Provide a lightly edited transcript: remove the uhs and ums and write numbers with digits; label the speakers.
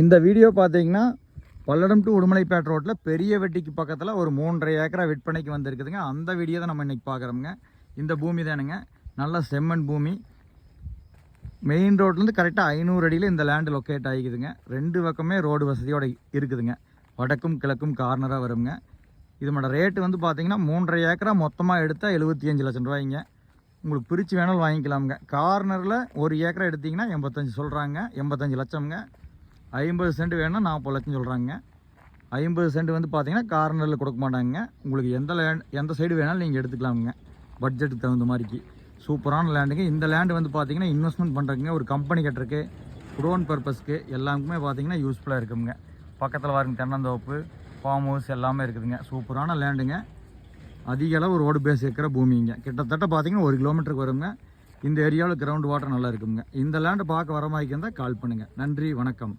Speaker 1: இந்த வீடியோ பார்த்தீங்கன்னா பல்லடம் டு உடுமலைப்பேட் ரோட்டில் பெரிய வெட்டிக்கு பக்கத்தில் ஒரு 3.5 ஏக்கரா விற்பனைக்கு வந்திருக்குதுங்க. அந்த வீடியோ தான் நம்ம இன்றைக்கி பார்க்குறோமுங்க. இந்த பூமி தானுங்க, நல்ல செம்மண் பூமி. மெயின் ரோட்லேருந்து கரெக்டாக 500 அடியில் இந்த லேண்டு லொக்கேட் ஆகிக்குதுங்க. 2 பக்கமே ரோடு வசதியோடு இருக்குதுங்க. வடக்கும் கிழக்கும் கார்னராக வருங்க. இதனோட ரேட்டு வந்து பார்த்தீங்கன்னா 3.5 ஏக்கரா மொத்தமாக எடுத்தால் 75 லட்சம் ரூபாய்ங்க. உங்களுக்கு பிரித்து வேணாலும் வாங்கிக்கலாமுங்க. கார்னரில் 1 ஏக்கரா எடுத்திங்கன்னா 85 சொல்கிறாங்க, 85 லட்சம்ங்க. 50 சென்ட் வேணும்னா 40 லட்சம் சொல்கிறாங்க. 50 சென்ட் வந்து பார்த்தீங்கன்னா கார்னரில் கொடுக்க மாட்டாங்க. உங்களுக்கு எந்த சைடு வேணாலும் நீங்கள் எடுத்துக்கலாமுங்க, பட்ஜெட்டுக்கு தகுந்த மாதிரிக்கு. சூப்பரான லேண்டுங்க. இந்த லேண்டு வந்து பார்த்தீங்கன்னா இன்வெஸ்ட்மெண்ட் பண்ணுறதுங்க, ஒரு கம்பெனி கட்டுறதுக்கு, குடோன் பர்பஸ்க்கு எல்லாருக்குமே பார்த்தீங்கன்னா யூஸ்ஃபுல்லாக இருக்குங்க. பக்கத்தில் பாருங்க தென்னந்தோப்பு, ஃபார்ம் ஹவுஸ் எல்லாமே இருக்குதுங்க. சூப்பரான லேண்டுங்க. அதிக அளவு ரோடு பேஸ் இருக்கிற பூமிங்க. கிட்டத்தட்ட பார்த்தீங்கன்னா 1 கிலோமீட்டருக்கு வருங்க. இந்த ஏரியாவில் கிரவுண்ட் வாட்டர் நல்லா இருக்குங்க. இந்த லேண்டு பார்க்க வர மாதிரி இருந்தால் கால் பண்ணுங்கள். நன்றி, வணக்கம்.